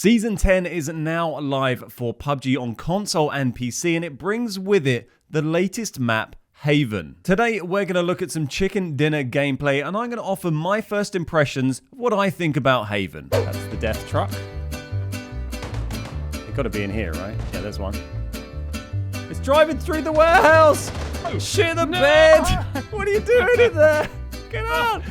Season 10 is now live for PUBG on console and PC, and it brings with it the latest map, Haven. Today, we're going to look at some chicken dinner gameplay, and I'm going to offer my first impressions of what I think about Haven. That's the death truck. It's got to be in here, right? Yeah, there's one. It's driving through the warehouse! Oh, shit the bed! What are you doing in there? Get out!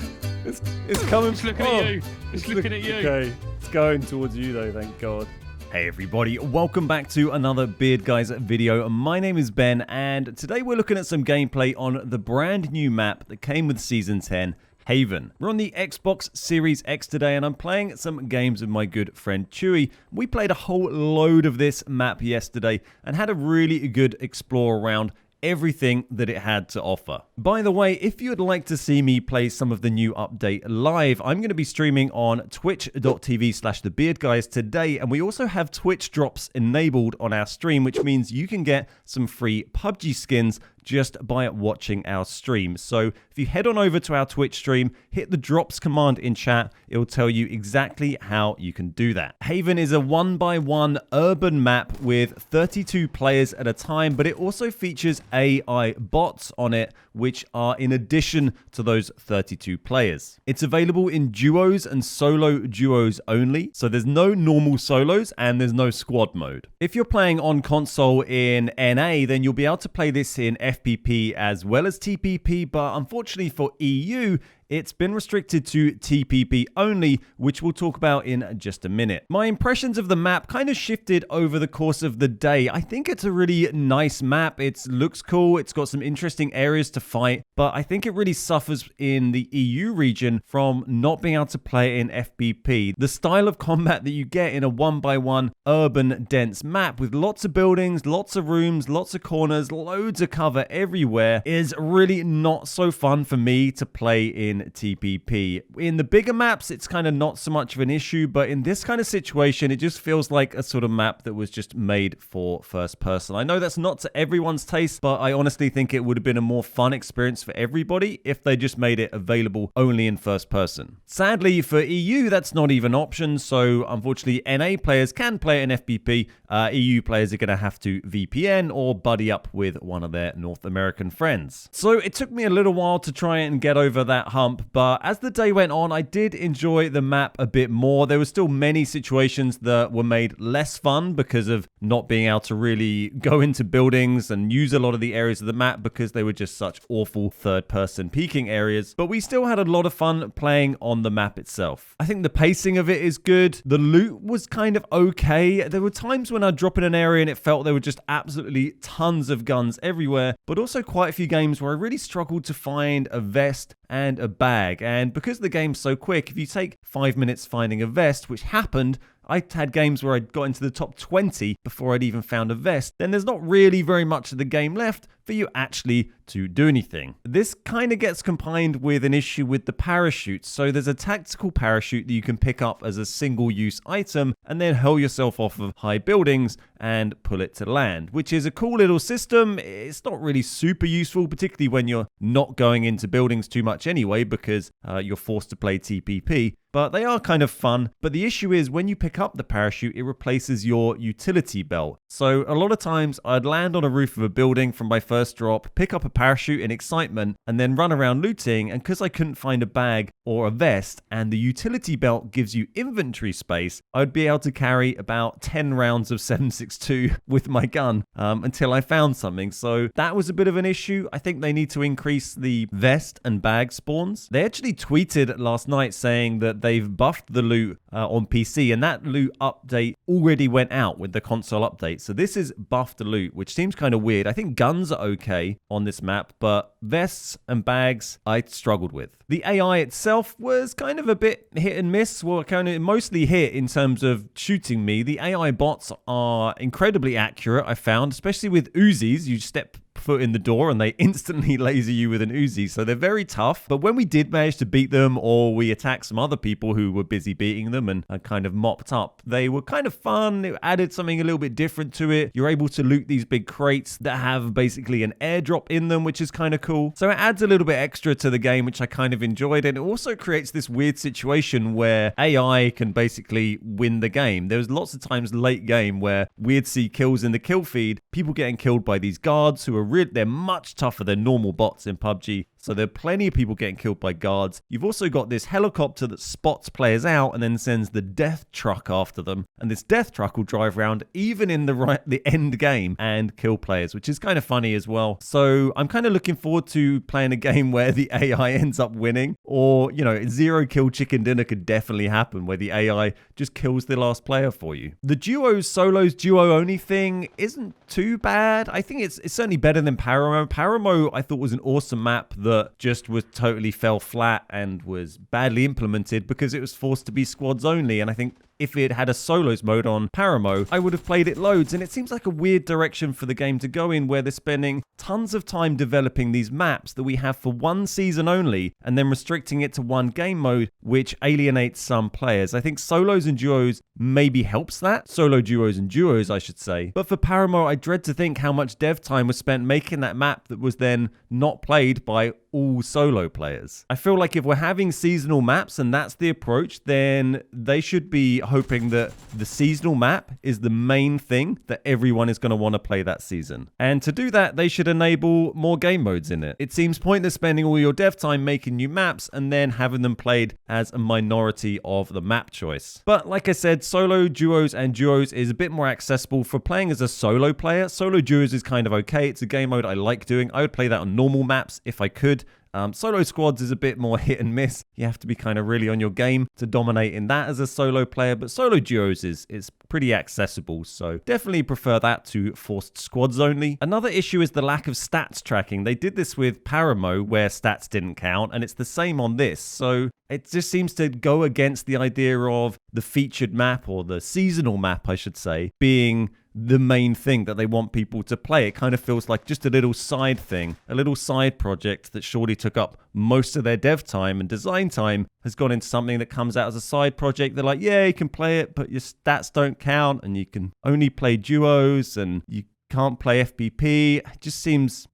It's coming. It's looking at you. It's looking at you. Okay. It's going towards you though, thank God. Hey everybody, welcome back to another Beard Guys video. My name is Ben, and today we're looking at some gameplay on the brand new map that came with Season 10, Haven. We're on the Xbox Series X today, and I'm playing some games with my good friend Chewey. We played a whole load of this map yesterday and had a really good explore around everything that it had to offer. By the way, if you'd like to see me play some of the new update live, I'm going to be streaming on twitch.tv/thebeardguys today, and we also have Twitch drops enabled on our stream, which means you can get some free PUBG skins just by watching our stream. So if you head on over to our Twitch stream, hit the drops command in chat, it will tell you exactly how you can do that. Haven is a 1x1 urban map with 32 players at a time, but it also features AI bots on it, which are in addition to those 32 players. It's available in duos and solo duos only, so there's no normal solos and there's no squad mode. If you're playing on console in NA, then you'll be able to play this in FPP as well as TPP, but unfortunately for EU, it's been restricted to TPP only, which we'll talk about in just a minute. My impressions of the map kind of shifted over the course of the day. I think it's a really nice map. It looks cool. It's got some interesting areas to fight, but I think it really suffers in the EU region from not being able to play in FPP. The style of combat that you get in a 1x1 urban dense map with lots of buildings, lots of rooms, lots of corners, loads of cover everywhere is really not so fun for me to play in TPP. In the bigger maps, it's kind of not so much of an issue, but in this kind of situation, it just feels like a sort of map that was just made for first person. I know that's not to everyone's taste, but I honestly think it would have been a more fun experience for everybody if they just made it available only in first person. Sadly, for EU, that's not even an option, so unfortunately, NA players can play in FPP. EU players are going to have to VPN or buddy up with one of their North American friends. So it took me a little while to try and get over that hump, but as the day went on, I did enjoy the map a bit more. There were still many situations that were made less fun because of not being able to really go into buildings and use a lot of the areas of the map because they were just such awful third-person peeking areas, but we still had a lot of fun playing on the map itself. I think the pacing of it is good. The loot was kind of okay. There were times when I'd drop in an area and it felt there were just absolutely tons of guns everywhere, but also quite a few games where I really struggled to find a vest and a bag. And because the game's so quick, if you take 5 minutes finding a vest, which happened, I had games where I got into the top 20 before I'd even found a vest, then there's not really very much of the game left for you actually to do anything. This kind of gets combined with an issue with the parachutes. So there's a tactical parachute that you can pick up as a single-use item and then hurl yourself off of high buildings and pull it to land, which is a cool little system. It's not really super useful, particularly when you're not going into buildings too much anyway because you're forced to play TPP. But they are kind of fun. But the issue is when you pick up the parachute, it replaces your utility belt. So a lot of times I'd land on a roof of a building from my first drop, pick up a parachute in excitement, and then run around looting. And because I couldn't find a bag or a vest, and the utility belt gives you inventory space, I'd be able to carry about 10 rounds of 7.62 with my gun until I found something. So that was a bit of an issue. I think they need to increase the vest and bag spawns. They actually tweeted last night saying that they've buffed the loot on PC, and that loot update already went out with the console update. So this is buffed loot, which seems kind of weird. I think guns are okay on this map, but vests and bags I struggled with. The AI itself was kind of a bit hit and miss. Well, kind of mostly hit in terms of shooting me. The AI bots are incredibly accurate, I found, especially with Uzis. You step foot in the door and they instantly laser you with an Uzi. So they're very tough. But when we did manage to beat them, or we attacked some other people who were busy beating them and kind of mopped up, they were kind of fun. It added something a little bit different to it. You're able to loot these big crates that have basically an airdrop in them, which is kind of cool. So it adds a little bit extra to the game, which I kind of enjoyed. And it also creates this weird situation where AI can basically win the game. There's lots of times late game where we'd see kills in the kill feed, people getting killed by these guards who are they're much tougher than normal bots in PUBG. So there are plenty of people getting killed by guards. You've also got this helicopter that spots players out and then sends the death truck after them. And this death truck will drive around even in the end game and kill players, which is kind of funny as well. So I'm kind of looking forward to playing a game where the AI ends up winning, or, you know, zero kill chicken dinner could definitely happen where the AI just kills the last player for you. The duos, solos, duo only thing isn't too bad. I think it's certainly better than Paramo. Paramo I thought was an awesome map that just totally fell flat and was badly implemented because it was forced to be squads only. And I think if it had a solos mode on Paramo, I would have played it loads. And it seems like a weird direction for the game to go in, where they're spending tons of time developing these maps that we have for one season only and then restricting it to one game mode, which alienates some players. I think solos and duos maybe helps that. Solo duos and duos, I should say. But for Paramo, I dread to think how much dev time was spent making that map that was then not played by all solo players. I feel like if we're having seasonal maps and that's the approach, then they should be hoping that the seasonal map is the main thing that everyone is going to want to play that season. And to do that, they should enable more game modes in it. It seems pointless spending all your dev time making new maps and then having them played as a minority of the map choice. But like I said, solo, duos, and duos is a bit more accessible for playing as a solo player. Solo duos is kind of okay. It's a game mode I like doing. I would play that on normal maps if I could. Solo squads is a bit more hit and miss. You have to be kind of really on your game to dominate in that as a solo player, but solo duos is pretty accessible, so definitely prefer that to forced squads only. Another issue is the lack of stats tracking. They did this with Paramo where stats didn't count, and it's the same on this, so it just seems to go against the idea of the featured map, or the seasonal map I should say, being the main thing that they want people to play. It kind of feels like just a little side thing, a little side project that surely took up most of their dev time and design time has gone into something that comes out as a side project. They're like, yeah, you can play it, but your stats don't count and you can only play duos and you can't play FPP. It just seems...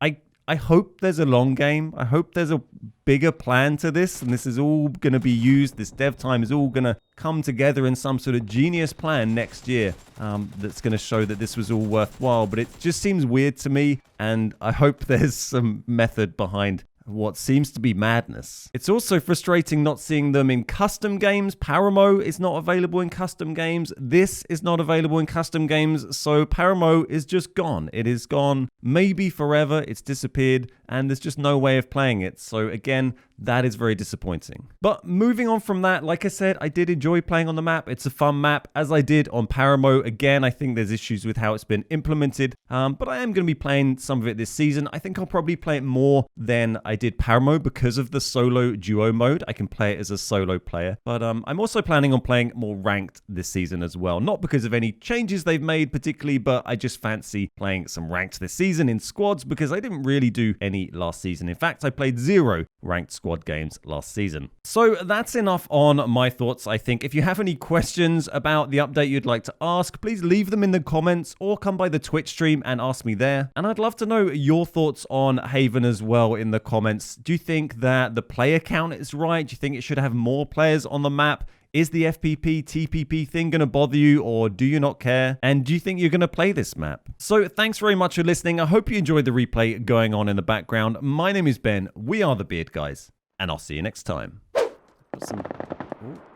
I hope there's a long game. I hope there's a bigger plan to this, and this is all going to be used. This dev time is all going to come together in some sort of genius plan next year that's going to show that this was all worthwhile. But it just seems weird to me, and I hope there's some method behind what seems to be madness. It's also frustrating not seeing them in custom games. Paramo is not available in custom games. This is not available in custom games. So Paramo is just gone. It is gone maybe forever. It's disappeared and there's just no way of playing it. So again, that is very disappointing. But moving on from that, like I said, I did enjoy playing on the map. It's a fun map, as I did on Paramo. Again, I think there's issues with how it's been implemented, but I am going to be playing some of it this season. I think I'll probably play it more than I did Paramo because of the solo duo mode. I can play it as a solo player, but I'm also planning on playing more ranked this season as well. Not because of any changes they've made particularly, but I just fancy playing some ranked this season in squads because I didn't really do any last season. In fact, I played 0 ranked squad games last season. So that's enough on my thoughts, I think. If you have any questions about the update you'd like to ask, please leave them in the comments or come by the Twitch stream and ask me there. And I'd love to know your thoughts on Haven as well in the comments. Do you think that the player count is right? Do you think it should have more players on the map? Is the FPP, TPP thing going to bother you, or do you not care? And do you think you're going to play this map? So thanks very much for listening. I hope you enjoyed the replay going on in the background. My name is Ben. We are the Beard Guys, and I'll see you next time.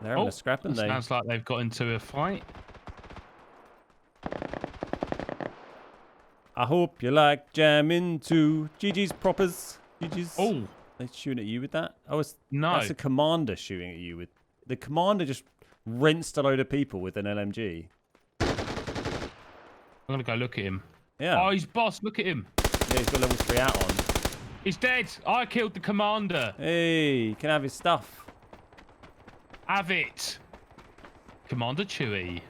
They're having a scrap, and they... Sounds like they've got into a fight. I hope you like jamming too. GG's proppers. GG's. Oh. They shooting at you with that? Oh, no. That's a commander shooting at you with... The commander just rinsed a load of people with an LMG. I'm going to go look at him. Yeah. Oh, he's boss. Look at him. Yeah, he's got level 3 out on. He's dead. I killed the commander. Hey, you can have his stuff. Have it. Commander Chewey.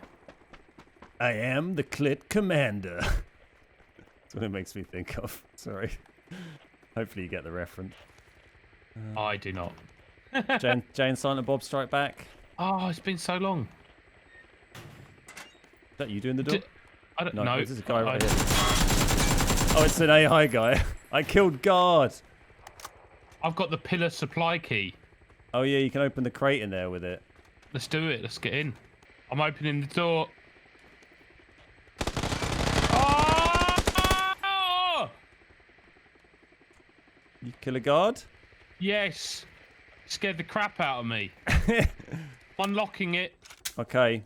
I am the Clit Commander. That's what it makes me think of. Sorry. Hopefully you get the reference. I do not. Jane Silent Bob Strike Back. Oh, it's been so long. Is that you doing the door? I don't No, know. this is a guy right here. Oh, it's an AI guy. I killed guard. I've got the pillar supply key. Oh yeah, you can open the crate in there with it. Let's do it. Let's get in. I'm opening the door. Oh! You kill a guard? Yes. Scared the crap out of me. Unlocking it. Okay.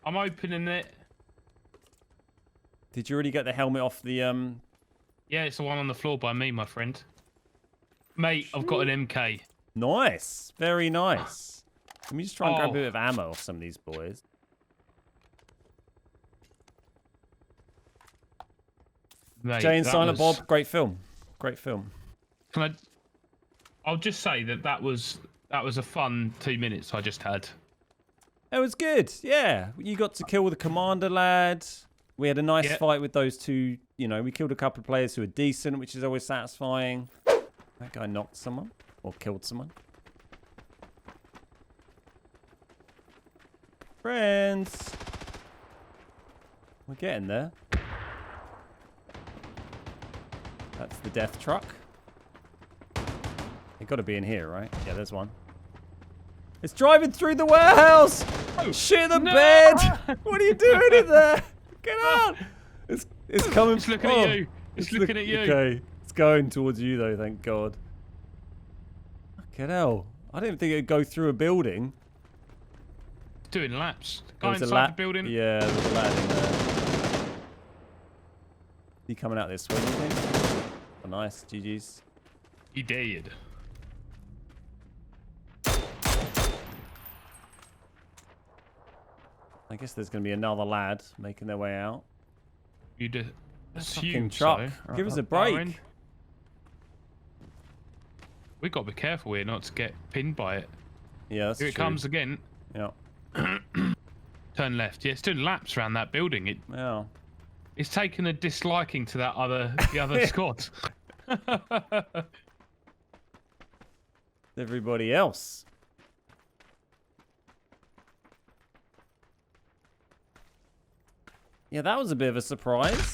I'm opening it. Did you already get the helmet off the Yeah, it's the one on the floor by me, my friend. Mate, I've got an MK. Nice. Very nice. Let me just try and grab a Oh. bit of ammo off some of these boys. Mate, Jane that Silent was- Bob, great film. Great film. I'll just say that was a fun 2 minutes I just had. It was good. Yeah. You got to kill the commander lad. We had a nice fight with those two. You know, we killed a couple of players who were decent, which is always satisfying. That guy knocked someone or killed someone. Friends. We're getting there. That's the death truck. They got to be in here, right? Yeah, there's one. It's driving through the warehouse! Oh, Shit the no! bed! What are you doing in there? Get out! It's coming. It's looking at you. It's looking at you. Okay, it's going towards you though. Thank God. Fucking hell! I didn't think it'd go through a building. Doing laps. There Guy was a inside the building. Yeah, there was a lad in there. He coming out this way, you think? Oh, nice. GG's. He did. I guess there's going to be another lad making their way out. You did. Fucking truck. Give us a break. We got to be careful here not to get pinned by it. Yeah, that's Here it true. comes again. Yeah. Turn left. Yeah, it's doing laps around that building. Yeah. It's taken a disliking to the other squad. Everybody else. Yeah, that was a bit of a surprise.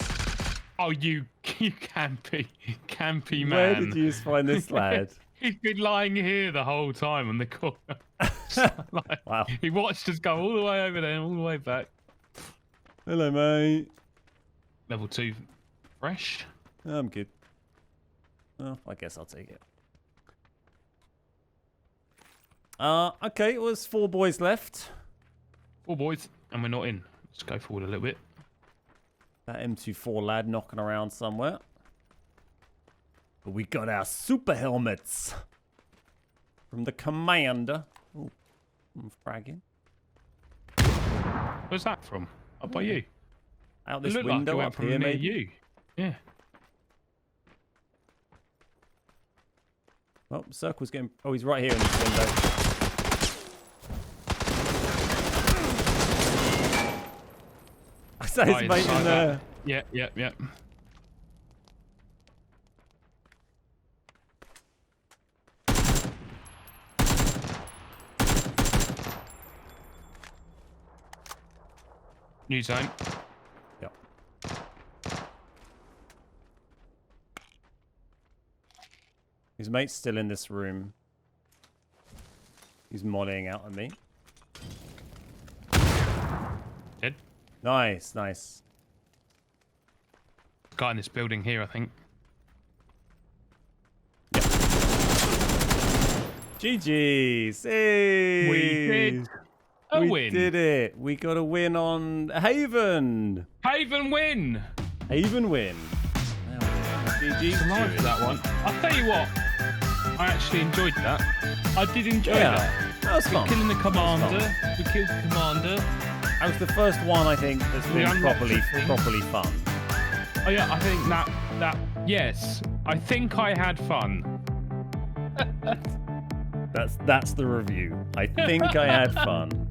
Oh, you campy man. Where did you find this lad? He's been lying here the whole time on the corner. Wow. He watched us go all the way over there and all the way back. Hello, mate. Level 2 fresh. I'm good. Oh, I guess I'll take it. Okay, it was 4 boys left. 4 boys, and we're not in. Let's go forward a little bit. That M24 lad knocking around somewhere. But we got our super helmets from the commander. Oh, I'm fragging. Where's that from? Up by you. Out It this looked like it window went up from here, near maybe. you. Yeah. Well, Circle's getting... Oh, he's right here in this window. I saw his mate in there. Yeah. New zone. Yep. His mate's still in this room. He's modding out at me. Dead. Nice, nice. Guy in this building here, I think. GG's. Hey! We did a we win. did it. We got a win on Haven. Haven win. Haven win. GG's. Nice Chewey. for that one. I'll tell you what. I actually enjoyed that. I did enjoy Yeah, that. that was fun. Killing the That was commander. fun. We killed the commander. That was the first one I think that's We been unlocked properly the thing. fun. Oh yeah, I think that yes. I think I had fun. That's the review. I think I had fun.